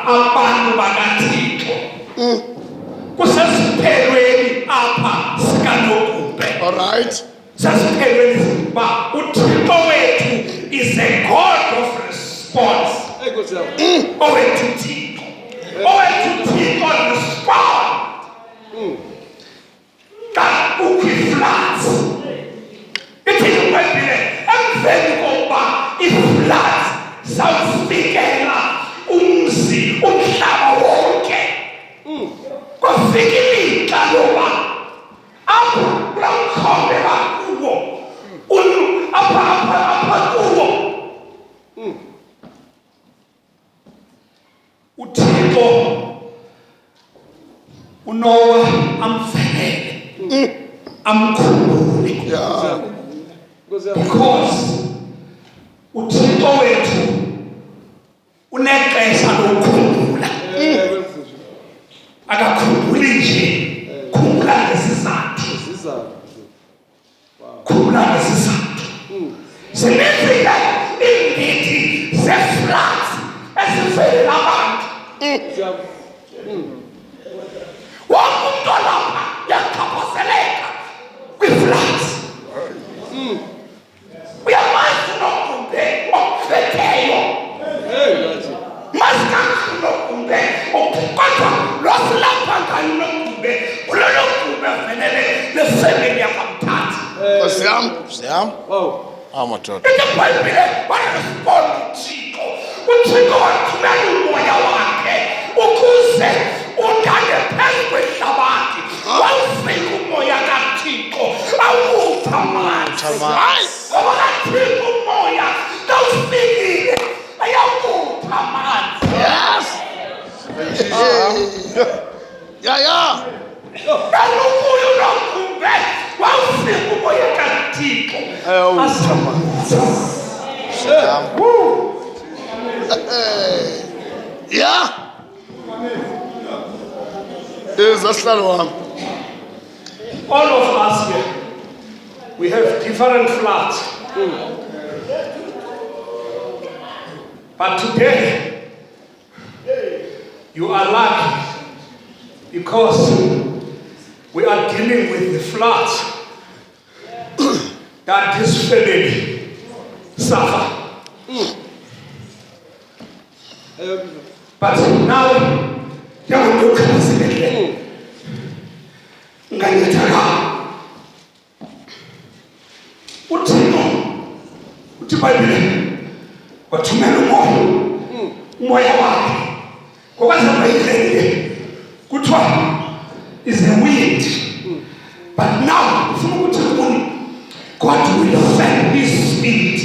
abantu bakaThixo kusesiphelweni apha sikanogumbe. All right. Sesiphelweni uba uThixo wethu is a God of response. Owethu Thixo respond. Ka ukwi-floods. Ithi iBhayibhile emveni kokuba i-floods zawufikela umzi umhlaba wonke. Kwafika ilixa loba apha kulaa mkhombe bakuwo apha kuwo uThixo uNoah amvelele amkhumbule. Because uThixo wethu unexesha lokukhumbula. Akakhumbuli nje, khumbula ngesizathu. Khumbula ngesizathu. Sinezile iindidi ze-floods ezivelela abantu. Wonke umntu olapha uyachaphazeleka kwi-floods. Uyamazi unogumbe okuphetheyo. Mazi kakuhle unogumbe kodwa losilapha ngayo unogumbe ulologumbe velele lefemeli yakamthatha. Siyam. Amadoda. iBhayibhile baresponda uThixo. uThixo wathumela umoya wakhe ukuze ungane phezu kwehlabathi. Wawufika umoya kaThixo awutha amanzi. Ngoba kaThixo umoya kawufikile ayawutha amanzi. Yes. Yeah. Kalukuyo nogumbe wawufika umoya kaThixo Awutha amanzi. Yeah. Asihlalo wami. All of us here, we have different floods. But today, you are lucky because we are dealing with the floods that this family suffer. But now, you are looking at it. Nganyataka uthi Bhayibhile wathumela umoya wakhe ngokwazabhayibhile kuthiwa is a wind. But now ufuna ukuthi kuni God will send his spirit.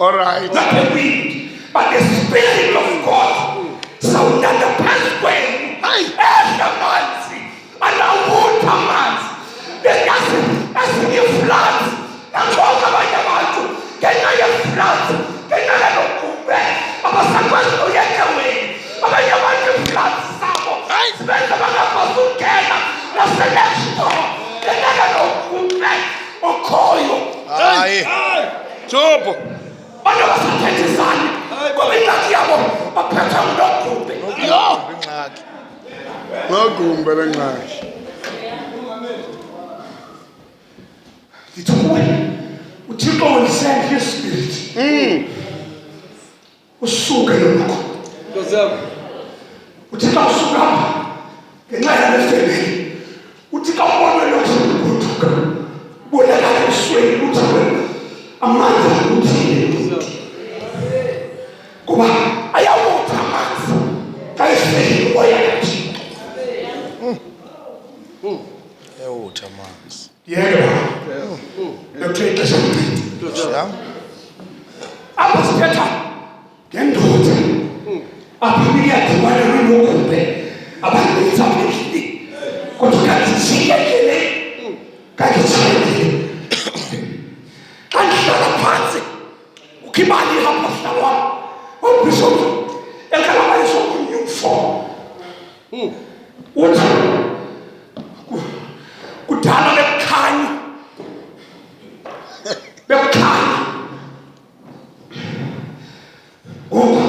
All right. Not a wind but the spirit of God. Sawunanda phansi kwenu ehlamanzi alawutha amanzi. Floods nangoku abanye abantu ngenxa ye-floods ngenxa yalogumbe abasakwazi uyekeweni. Abanye abantu floods zabo zibenza bangakwazi ukungena naselextore ngenxa yalogumbe okhoyo. Hayi. Jobo. Abantu basathethizane ngoba ingxaki yabo baphethe nogumbe. Ingxaki. Nogumbe lengxaki. uThixo will send his spirit. Usuke lokho. uThixo usuka ngenxa yale family. uThixo ubone lokho kuduka. Bonakala esweni ukuthi amanzi uthini. Ngoba ayawutha amanzi. Kayifeli umoya kaThixo. Ayawutha amanzi. Yebo. Apha sithetha ngendoda apha iyadibana nogumbe abaninzi apha endlini kodwa kandishiyekele xa ndihlala phantsi ukhibali apha mhlaba wam ubhishophu ekalabaliso kunyumfo uthi kudala bekukhanya ngoku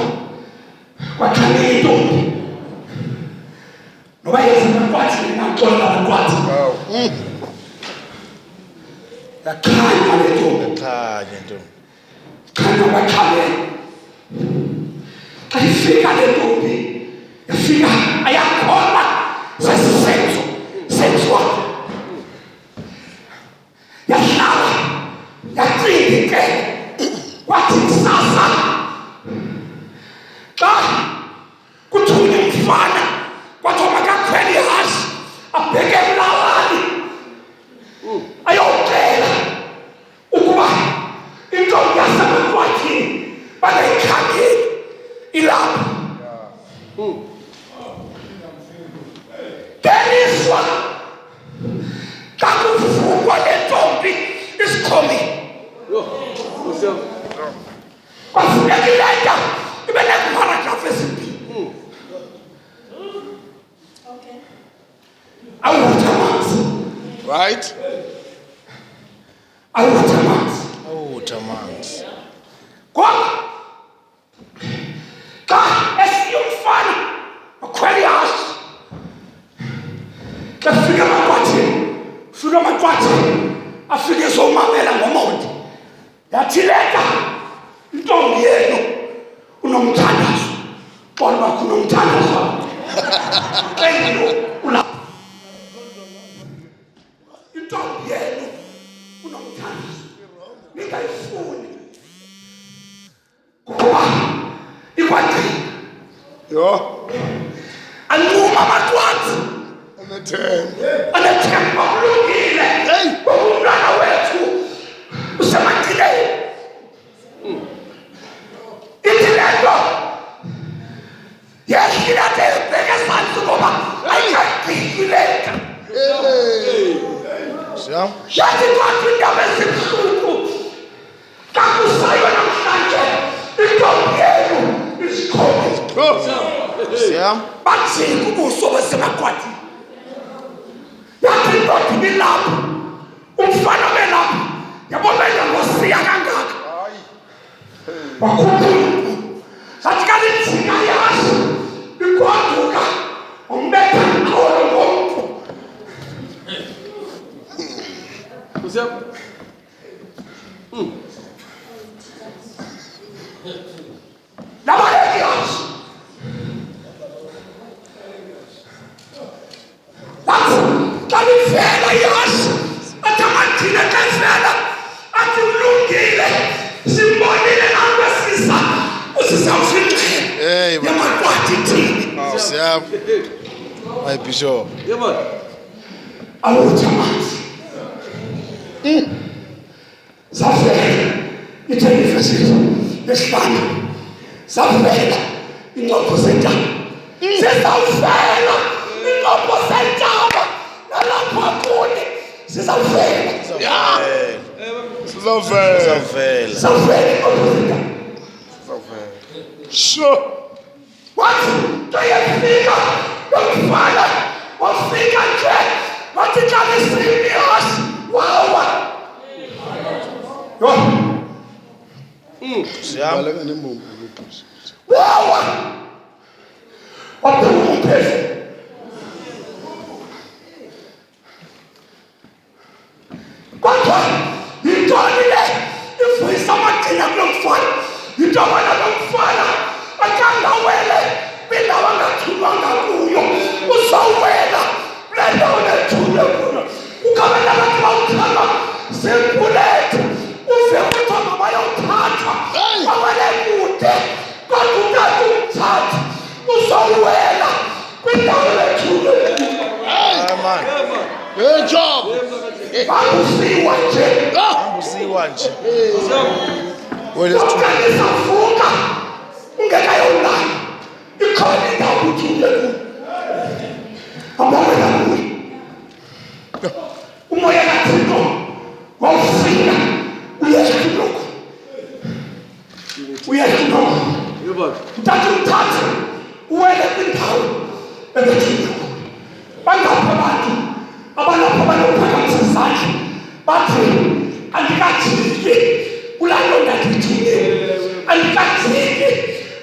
kwakhanye intombi ngoba yezinakwathi naxola nakwathi yakhanya le ntombi Ekhanya ntombi. khanya bakhalele xa ifika le ntombi yafika ayakhona sesisenzo senziwa yahlala yacinga kwathi kusasa xa kuthunywe umfana kwathiwa makakhwele ihashe abheke emlalani ayocela ukuba intombi yasemaqwathini bangayikhangeli ilapha ngelishwa xa kuvukwa le ntombi isikhomi kwafuneka ileta ibe neeparagrafu ezimbini awutha amanzi Right? awutha amanzi Awutha amanzi. ngoba xa esiye umfana wakhwela ihashe xa fika amaqwathini afike ezomamela ngomonde yathi leta intombi yenu unomthandazo bona bakho unomthandazo intombi yenu unomthandazo ningayifuni ngoba ikwagcina Yo. anquma amaqwathi anethemba kulungile umntwana wethu usemagcileni ithi le nto yehlile ade ibheke ezantsi ngoba ayikagqileka Siyam. yathi kwathi indaba ezibuhlungu xa kusayo namhlanje intombi yenu isikhomi Siyam. bajika ubuso besemaqwathini yathi indoda ibilapha umfana belapha yabomela ngosiya kangaka wakhuphula sathi kalijika yazi ikwaduka umbetha iqolo ngomntu nabaleki yazi lathi xa livela yazi athi amathina xa ivela athi ulungile simbonile nangwesisa usisawufinqela Hey, man. yamaqwathi thini Siyam. My bishop. awutha amanzi zavela ithelevisiyo yesihlanu zavela incopho zentaba zizawuvela incopho zentaba nalapha kuni zizawuvela Zavela. zizawuvela incopho zentaba Sure. wathi xa yafika yokufana wafika nje wathi xa lisiyihashe wawa Siyam. wawa waphuma umphezulu kodwa yintoni le ivuyisa amagcina kulo mfana yintoba nalo mfana akangawele kwindawo angathulwanga kuyo uzawuwela kule ndawo nethulwe kuyo ukabela bathi bawuthanda zenkulethu uve kuthiwa mabayothatha bawele kude kodwa utata umthatha uzawuwela kwindawo nethulwe kuyo Man. Good job. bakusiwa nje Usiwa nje. Well, it's true. ukangisavuka ungekayolala ikhona indawo kuthule kuyo abawela kuyo umoya kathixo wawufika uyehluloku uthatha umthatha uwele kwindawo ebethuluku bangapha abantu abalapha banophakamisa izandla bathi andikajiki kulaa nto ndandiyithumile andikajiki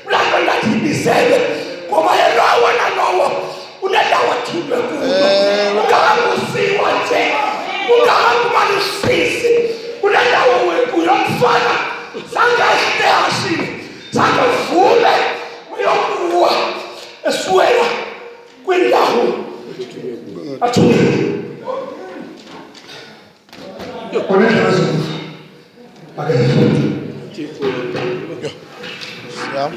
kulaa nto ndandiyibizele ngoba yelowo nalowo unendawo athule Siyam.